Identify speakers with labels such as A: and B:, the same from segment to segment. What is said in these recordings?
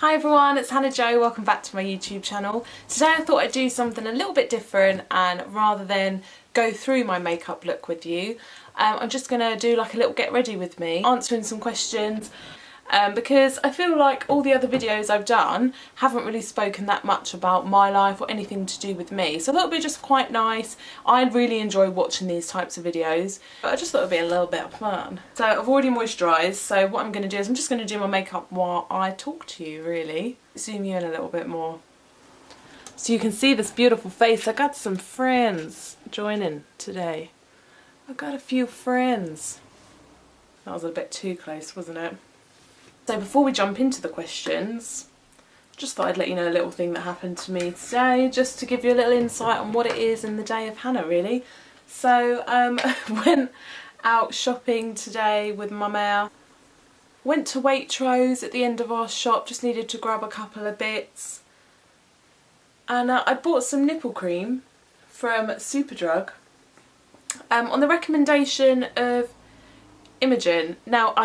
A: Hi everyone, it's HannahJo, welcome back to my YouTube channel. Today I thought I'd do something a little bit different, and rather than go through my makeup look with you, I'm just going to do like a little get ready with me, answering some questions, because I feel like all the other videos I've done haven't really spoken that much about my life or anything to do with me. So I thought it'd be just quite nice. I really enjoy watching these types of videos, but I just thought it'd be a little bit of fun. So I've already moisturised, so what I'm going to do is I'm just going to do my makeup while I talk to you, really. Zoom you in a little bit more so you can see this beautiful face. I got some friends joining today. I got a few friends. That was a bit too close, wasn't it? So before we jump into the questions, just thought I'd let you know a little thing that happened to me today, just to give you a little insight on what it is in the day of Hannah, really. So went out shopping today with my mare. Went to Waitrose at the end of our shop, just needed to grab a couple of bits. And I bought some nipple cream from Superdrug on the recommendation of Imogen. Now,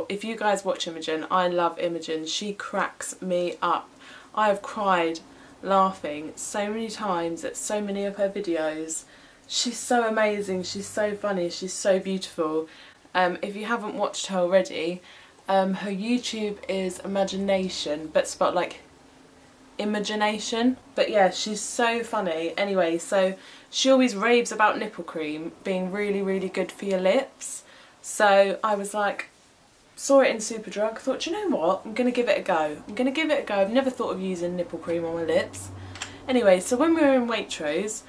A: if you guys watch Imogen, I love Imogen. She cracks me up. I have cried laughing so many times at so many of her videos. She's so amazing, she's so funny, she's so beautiful. If you haven't watched her already, her YouTube is Imagination, but spelled like Imagination. But yeah, she's so funny. Anyway, so she always raves about nipple cream being really, really good for your lips. So I was like, saw it in Superdrug, thought, do you know what, I'm going to give it a go. I'm going to give it a go. I've never thought of using nipple cream on my lips. Anyway, so when we were in Waitrose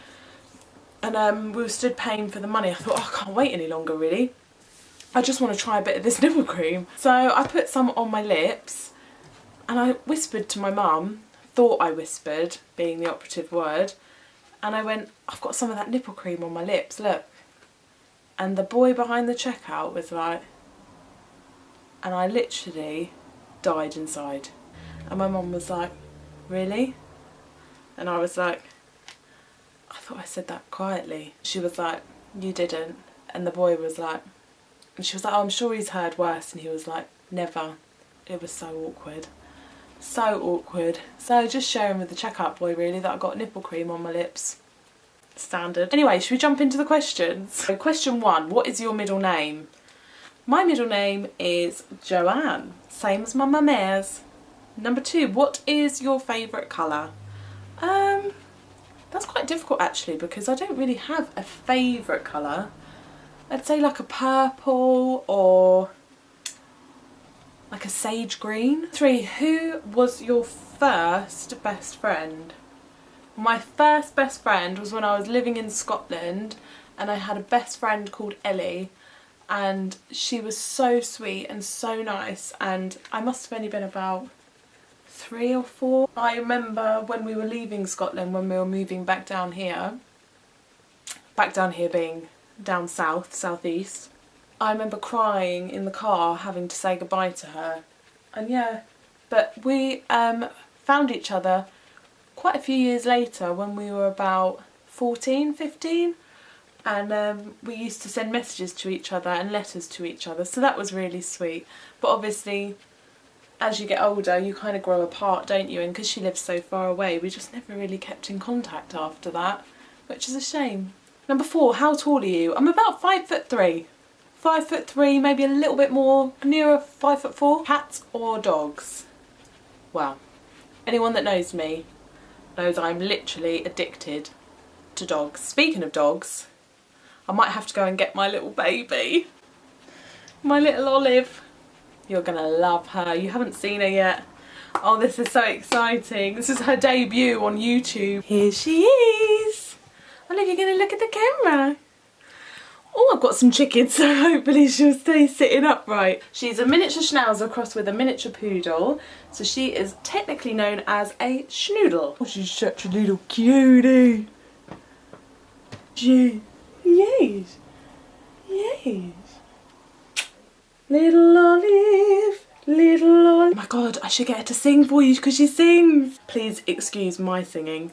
A: and we were stood paying for the money, I thought, oh, I can't wait any longer really. I just want to try a bit of this nipple cream. So I put some on my lips and I whispered to my mum, thought I whispered, being the operative word, and I went, I've got some of that nipple cream on my lips, look. And the boy behind the checkout was like, and I literally died inside. And my mum was like, really? And I was like, I thought I said that quietly. She was like, you didn't. And the boy was like, and she was like, oh, I'm sure he's heard worse. And he was like, never. It was so awkward. So awkward. So just sharing with the checkout boy really that I got nipple cream on my lips. Standard. Anyway, should we jump into the questions? So question 1, what is your middle name? My middle name is Joanne, same as my mare's. Number 2, what is your favourite colour? That's quite difficult actually, because I don't really have a favourite colour. I'd say like a purple or like a sage green. 3, who was your first best friend? My first best friend was when I was living in Scotland, and I had a best friend called Ellie, and she was so sweet and so nice, and I must have only been about 3 or 4. I remember when we were leaving Scotland, when we were moving back down here being down south, southeast, I remember crying in the car having to say goodbye to her. And yeah, but we found each other quite a few years later when we were about 14, 15, and we used to send messages to each other and letters to each other, so that was really sweet. But obviously as you get older you kind of grow apart, don't you, and because she lives so far away we just never really kept in contact after that, which is a shame. Number 4, how tall are you? I'm about 5'3". 5'3", maybe a little bit more, nearer 5'4". Cats or dogs? Well, anyone that knows me knows I'm literally addicted to dogs. Speaking of dogs, I might have to go and get my little baby. My little Olive. You're gonna love her. You haven't seen her yet. Oh, this is so exciting. This is her debut on YouTube. Here she is. Olive, you're gonna look at the camera. Oh, I've got some chickens, so hopefully she'll stay sitting upright. She's a miniature schnauzer crossed with a miniature poodle, so she is technically known as a schnoodle. Oh, she's such a little cutie. Yes, yes. Little Olive, little Olive. Oh my god, I should get her to sing for you because she sings. Please excuse my singing.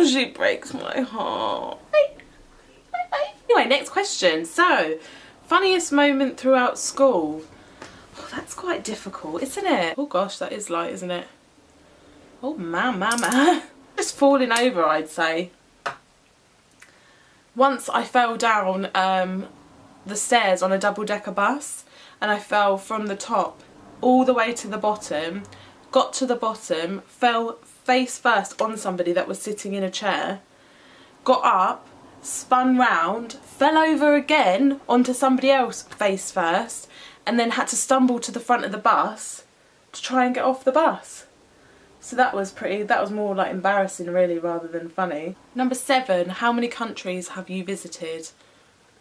A: Oh, she breaks my heart. Anyway, next question. So, funniest moment throughout school. Oh, that's quite difficult, isn't it? Oh gosh, that is light, isn't it? Oh, mama. Just falling over, I'd say. Once I fell down the stairs on a double-decker bus, and I fell from the top all the way to the bottom, got to the bottom, fell face first on somebody that was sitting in a chair, got up, spun round, fell over again onto somebody else face first, and then had to stumble to the front of the bus to try and get off the bus. So that was more like embarrassing really rather than funny. Number 7, how many countries have you visited?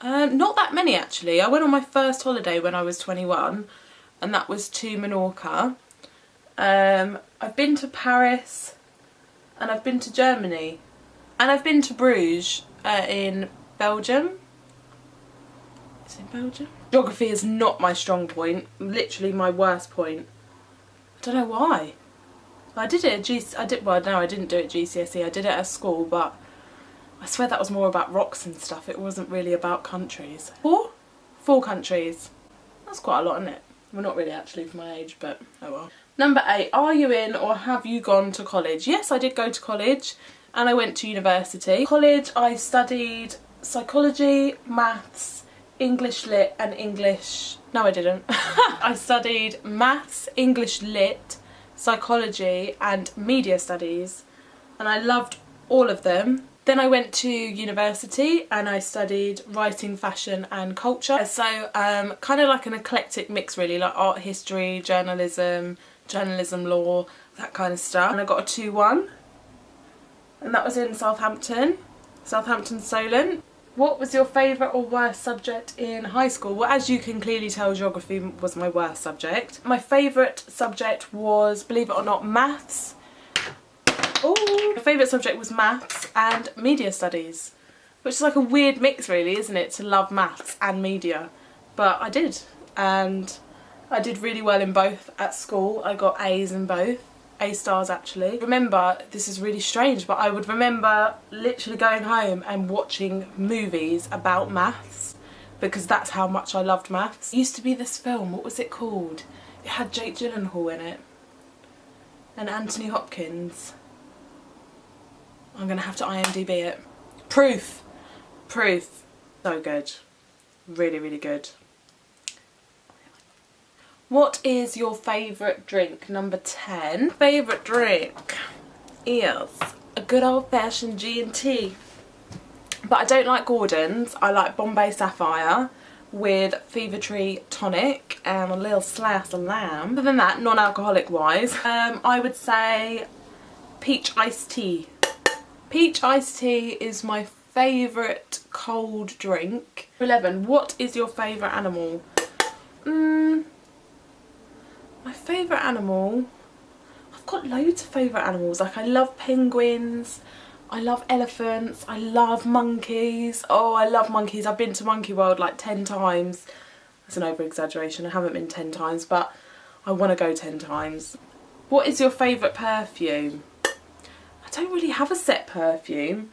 A: Not that many actually. I went on my first holiday when I was 21 and that was to Menorca. I've been to Paris and I've been to Germany and I've been to Bruges in Belgium. Is it Belgium? Geography is not my strong point, literally my worst point. I don't know why. I did it at I didn't do it at GCSE, I did it at school, but I swear that was more about rocks and stuff, it wasn't really about countries. 4 countries. That's quite a lot, isn't it? Well, not really actually for my age, but oh well. Number 8, are you in or have you gone to college? Yes, I did go to college and I went to university. College, I studied psychology, maths, English lit and English... No, I didn't. I studied maths, English lit, psychology and media studies and I loved all of them. Then I went to university and I studied writing, fashion and culture. So kind of like an eclectic mix really, like art history, journalism law, that kind of stuff. And I got a 2-1 and that was in Southampton Solent. What was your favourite or worst subject in high school? Well, as you can clearly tell, geography was my worst subject. My favourite subject was, believe it or not, maths. Oh, my favourite subject was maths and media studies, which is like a weird mix really, isn't it, to love maths and media. But I did, and I did really well in both at school. I got A's in both. A stars actually. Remember, this is really strange, but I would remember literally going home and watching movies about maths because that's how much I loved maths. It used to be this film, what was it called? It had Jake Gyllenhaal in it and Anthony Hopkins. I'm gonna have to IMDb it. Proof. So good. Really, really good. What is your favourite drink? Number 10. Favourite drink is a good old-fashioned G&T. But I don't like Gordon's. I like Bombay Sapphire with Fever Tree tonic and a little slice of lamb. Other than that, non-alcoholic wise, I would say peach iced tea. Peach iced tea is my favourite cold drink. 11. What is your favourite animal? My favourite animal, I've got loads of favourite animals. Like I love penguins, I love elephants, I love monkeys. Oh, I love monkeys. I've been to Monkey World like 10 times. That's an over-exaggeration, I haven't been 10 times, but I want to go 10 times. What is your favourite perfume? I don't really have a set perfume.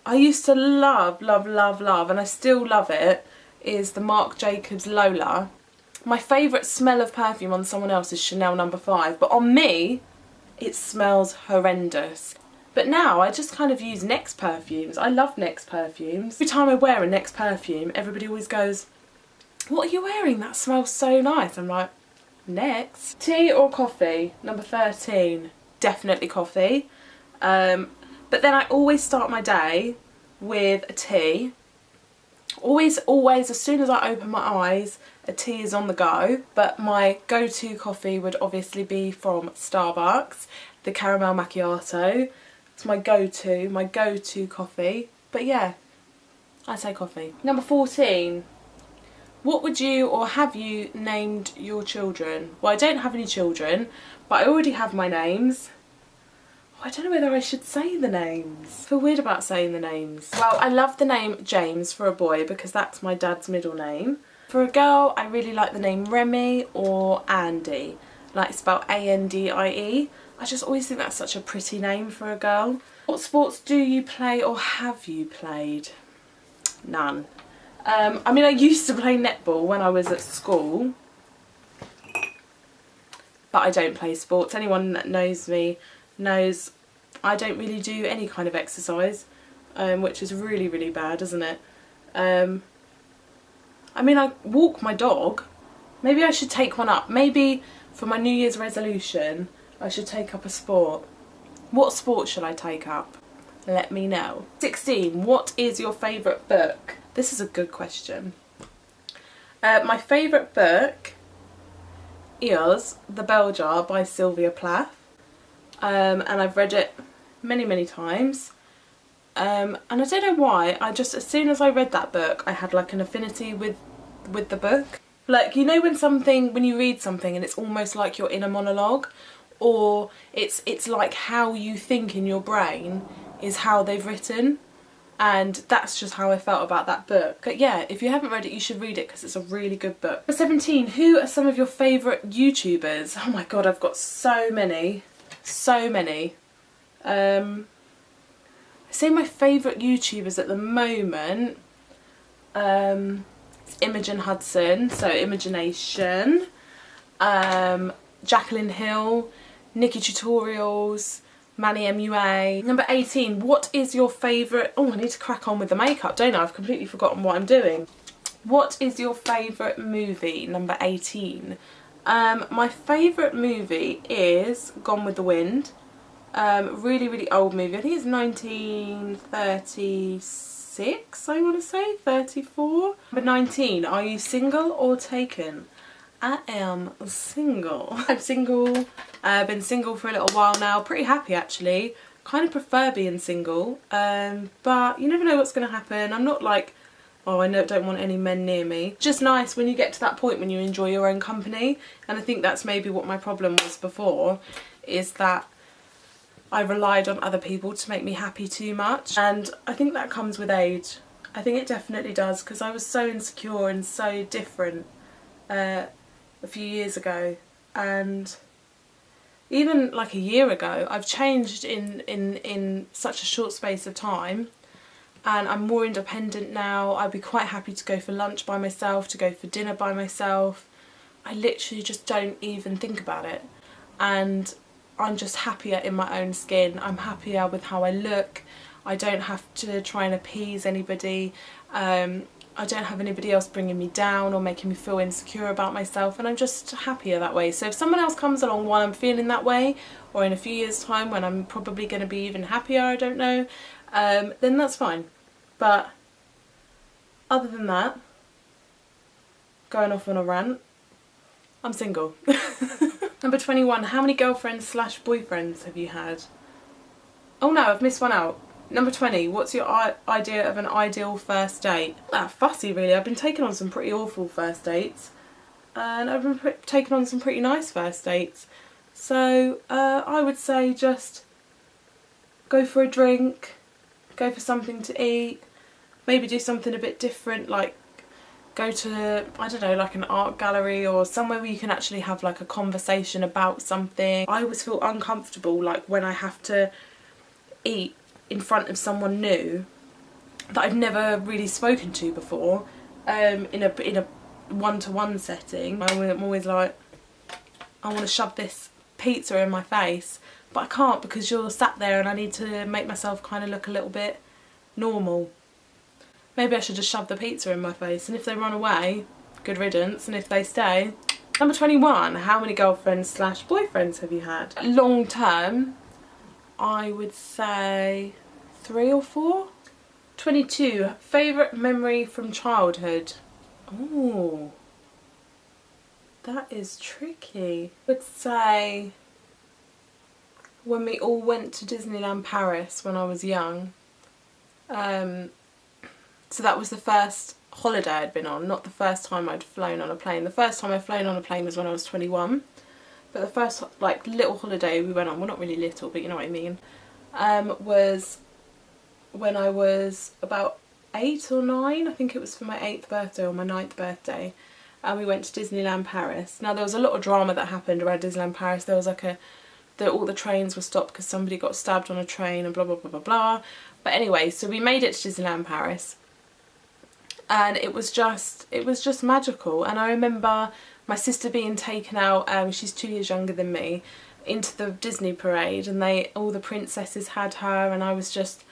A: I used to love, and I still love it, is the Marc Jacobs Lola. My favourite smell of perfume on someone else is Chanel No. 5, but on me, it smells horrendous. But now I just kind of use Next perfumes. I love Next perfumes. Every time I wear a Next perfume, everybody always goes, "What are you wearing? That smells so nice." I'm like, Next. Tea or coffee? Number 13. Definitely coffee. But then I always start my day with a tea. Always, as soon as I open my eyes, a tea is on the go. But my go-to coffee would obviously be from Starbucks, the caramel macchiato. It's my go-to coffee. But yeah, I say coffee. Number 14. What would you or have you named your children? Well, I don't have any children, but I already have my names. I don't know whether I should say the names. I feel weird about saying the names. Well, I love the name James for a boy because that's my dad's middle name. For a girl, I really like the name Remy or Andy, like spelled A-N-D-I-E. I just always think that's such a pretty name for a girl. What sports do you play or have you played? None. I mean, I used to play netball when I was at school, but I don't play sports. Anyone that knows me knows I don't really do any kind of exercise, which is really, really bad, isn't it? I mean, I walk my dog. Maybe I should take one up. Maybe for my New Year's resolution, I should take up a sport. What sport should I take up? Let me know. 16. What is your favourite book? This is a good question. My favourite book is The Bell Jar by Sylvia Plath. And I've read it many, many times. And I don't know why, as soon as I read that book, I had like an affinity with the book. Like, you know when you read something and it's almost like you're in a monologue, or it's like how you think in your brain is how they've written, and that's just how I felt about that book. But yeah, if you haven't read it, you should read it because it's a really good book. 17. Who are some of your favourite YouTubers? Oh my god, I've got so many. So many. I say my favourite YouTubers at the moment, it's Imogen Hudson, so Imagination, Jacqueline Hill, Nikki Tutorials, Manny MUA. Number 18, what is your favourite... Oh, I need to crack on with the makeup, don't I? I've completely forgotten what I'm doing. What is your favourite movie? Number 18. My favourite movie is Gone with the Wind. Really, really old movie. I think it's 1936, I want to say, 34. Number 19, are you single or taken? I am single. I'm single. I've been single for a little while now. Pretty happy actually. Kind of prefer being single. But you never know what's going to happen. I'm not like, oh, I don't want any men near me. Just nice when you get to that point when you enjoy your own company. And I think that's maybe what my problem was before, is that I relied on other people to make me happy too much. And I think that comes with age. I think it definitely does, because I was so insecure and so different a few years ago, and even like a year ago. I've changed in such a short space of time, and I'm more independent now. I'd be quite happy to go for lunch by myself, to go for dinner by myself. I literally just don't even think about it, and I'm just happier in my own skin. I'm happier with how I look. I don't have to try and appease anybody. I don't have anybody else bringing me down or making me feel insecure about myself, and I'm just happier that way. So if someone else comes along while I'm feeling that way, or in a few years' time when I'm probably going to be even happier, I don't know, then that's fine. But other than that, going off on a rant, I'm single. Number 21, how many girlfriends / boyfriends have you had? Oh no, I've missed one out. Number 20, what's your idea of an ideal first date? Not fussy really. I've been taken on some pretty awful first dates, and I've been taken on some pretty nice first dates. So I would say just go for a drink, go for something to eat, maybe do something a bit different, like go to, I don't know, like an art gallery or somewhere where you can actually have like a conversation about something. I always feel uncomfortable like when I have to eat in front of someone new that I've never really spoken to before, in a one-to-one setting. I'm always like, I want to shove this pizza in my face, but I can't because you're sat there and I need to make myself kind of look a little bit normal. Maybe I should just shove the pizza in my face, and if they run away, good riddance, and if they stay. Number 21, how many girlfriends / boyfriends have you had? Long term, I would say 3 or 4. 22, favourite memory from childhood. Oh, that is tricky. I would say when we all went to Disneyland Paris when I was young. So that was the first holiday I'd been on, not the first time I'd flown on a plane. The first time I'd flown on a plane was when I was 21. But the first like little holiday we went on, well not really little, but you know what I mean, was when I was about 8 or 9. I think it was for my 8th birthday or my 9th birthday, and we went to Disneyland Paris. Now there was a lot of drama that happened around Disneyland Paris. There was like that all the trains were stopped because somebody got stabbed on a train and blah blah blah blah blah. But anyway, so we made it to Disneyland Paris, and it was just magical. And I remember my sister being taken out, she's 2 years younger than me, into the Disney parade, and all the princesses had her, and I was just,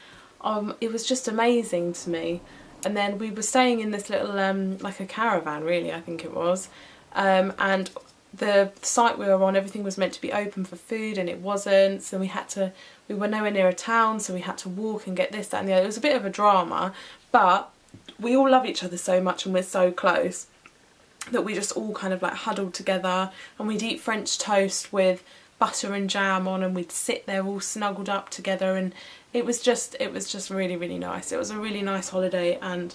A: it was just amazing to me. And then we were staying in this little, like a caravan really, I think it was, and the site we were on, everything was meant to be open for food and it wasn't, so we were nowhere near a town, so we had to walk and get this, that and the other. It was a bit of a drama, but we all love each other so much and we're so close that we just all kind of like huddled together, and we'd eat French toast with butter and jam on, and we'd sit there all snuggled up together, and it was just really, really nice. It was a really nice holiday, and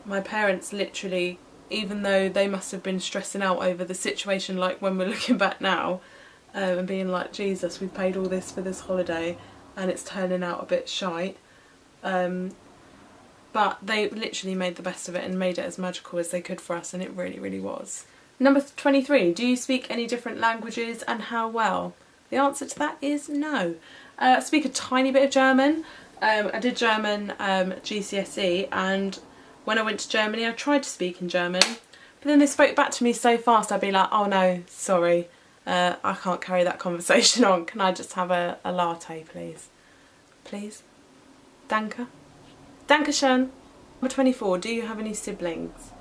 A: my parents literally, even though they must have been stressing out over the situation, like when we're looking back now, and being like, Jesus, we've paid all this for this holiday and it's turning out a bit shite, but they literally made the best of it and made it as magical as they could for us, and it really, really was. Number 23, do you speak any different languages and how well? The answer to that is no. I speak a tiny bit of German. I did German GCSE, and when I went to Germany I tried to speak in German, but then they spoke back to me so fast I'd be like, oh no, sorry, I can't carry that conversation on. Can I just have a latte please? Please? Danke? Dankeschön. Number 24, do you have any siblings?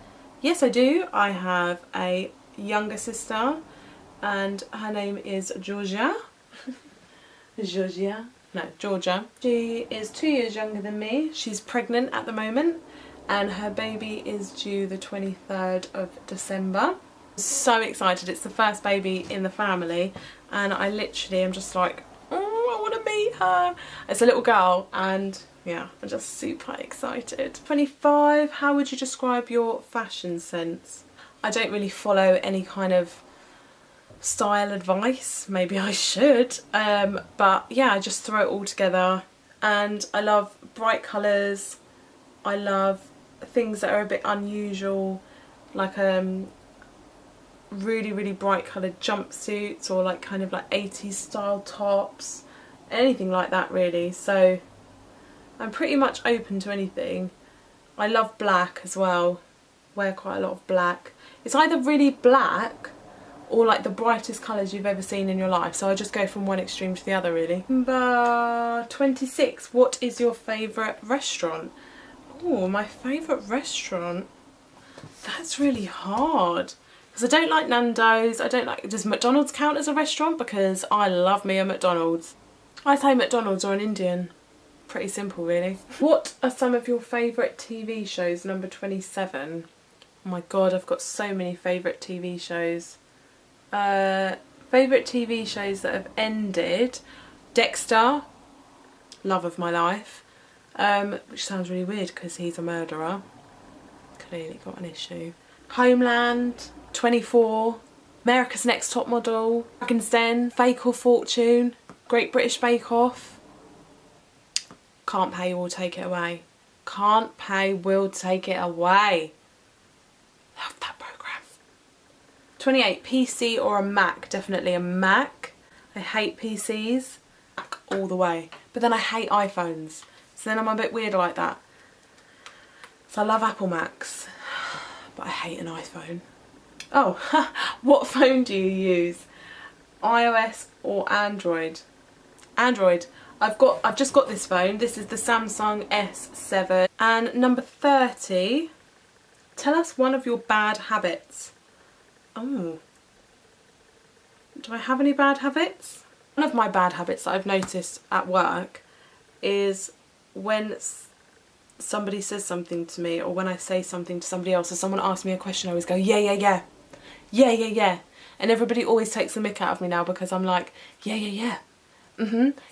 A: Yes, I do. I have a younger sister, and her name is Georgia. Georgia? No, Georgia. She is 2 years younger than me. She's pregnant at the moment, and her baby is due the 23rd of December. So excited. It's the first baby in the family, and I literally am just like, oh, I want to meet her. It's a little girl, and yeah, I'm just super excited. 25, how would you describe your fashion sense? I don't really follow any kind of style advice. Maybe I should. But yeah, I just throw it all together, and I love bright colours. I love things that are a bit unusual, like really, really bright coloured jumpsuits, or like kind of like 80s style tops, anything like that really. So I'm pretty much open to anything. I love black as well, wear quite a lot of black. It's either really black or like the brightest colours you've ever seen in your life, so I just go from one extreme to the other really. Number 26, what is your favourite restaurant? Oh, my favourite restaurant? That's really hard, because I don't like Nando's, I don't like, does McDonald's count as a restaurant? Because I love me a McDonald's. I say McDonald's or an Indian. Pretty simple really. What are some of your favourite TV shows? Number 27. Oh my god, I've got so many favourite TV shows. Favourite TV shows that have ended. Dexter, love of my life. Which sounds really weird because he's a murderer. Clearly got an issue. Homeland, 24, America's Next Top Model, Dragon's Den, Fake or Fortune, Great British Bake Off. Can't Pay, Will Take It Away. Can't Pay, Will Take It Away. Love that programme. 28, PC or a Mac? Definitely a Mac. I hate PCs. Mac all the way. But then I hate iPhones. So then I'm a bit weird like that. So I love Apple Macs, but I hate an iPhone. Oh, what phone do you use? iOS or Android? Android. I've just got this phone. This is the Samsung S7. And number 30, tell us one of your bad habits. Oh. Do I have any bad habits? One of my bad habits that I've noticed at work is when somebody says something to me, or when I say something to somebody else, or someone asks me a question, I always go, yeah, yeah, yeah. Yeah, yeah, yeah. And everybody always takes the mick out of me now because I'm like, yeah, yeah, yeah.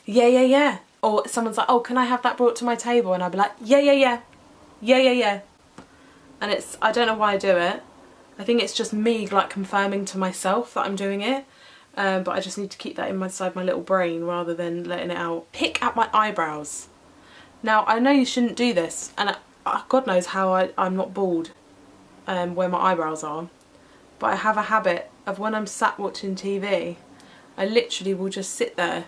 A: Yeah, yeah, yeah. Or someone's like, oh, can I have that brought to my table? And I'll be like, yeah, yeah, yeah. Yeah, yeah, yeah. And it's, I don't know why I do it. I think it's just me like confirming to myself that I'm doing it. But I just need to keep that inside my little brain rather than letting it out. Pick at my eyebrows. Now, I know you shouldn't do this, and God knows how I'm not bald where my eyebrows are. But I have a habit of when I'm sat watching TV, I literally will just sit there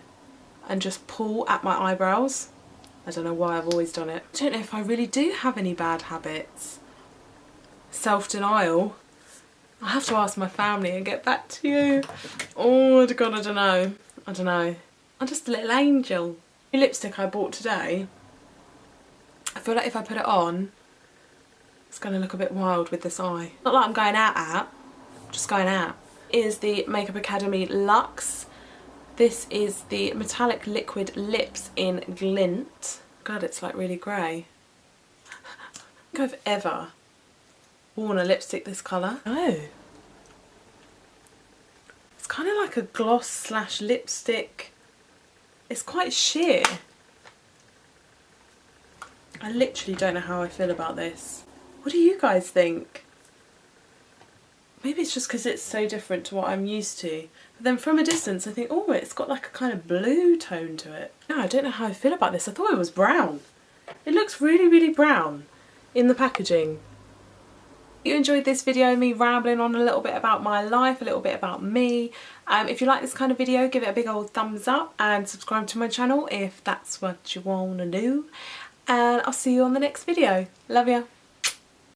A: and just pull at my eyebrows. I don't know why, I've always done it. I don't know if I really do have any bad habits. Self-denial. I'll have to ask my family and get back to you. Oh God, I don't know. I don't know. I'm just a little angel. The lipstick I bought today, I feel like if I put it on, it's going to look a bit wild with this eye. Not like I'm going out, just going out. Is the Makeup Academy Luxe. This is the Metallic Liquid Lips in Glint. God, it's like really grey. I don't think I've ever worn a lipstick this colour. Oh. It's kind of like a gloss slash lipstick. It's quite sheer. I literally don't know how I feel about this. What do you guys think? Maybe it's just because it's so different to what I'm used to. But then from a distance I think, oh, it's got like a kind of blue tone to it. No, I don't know how I feel about this. I thought it was brown. It looks really, really brown in the packaging. If you enjoyed this video, me rambling on a little bit about my life, a little bit about me. If you like this kind of video, give it a big old thumbs up and subscribe to my channel if that's what you want to do. And I'll see you on the next video. Love ya.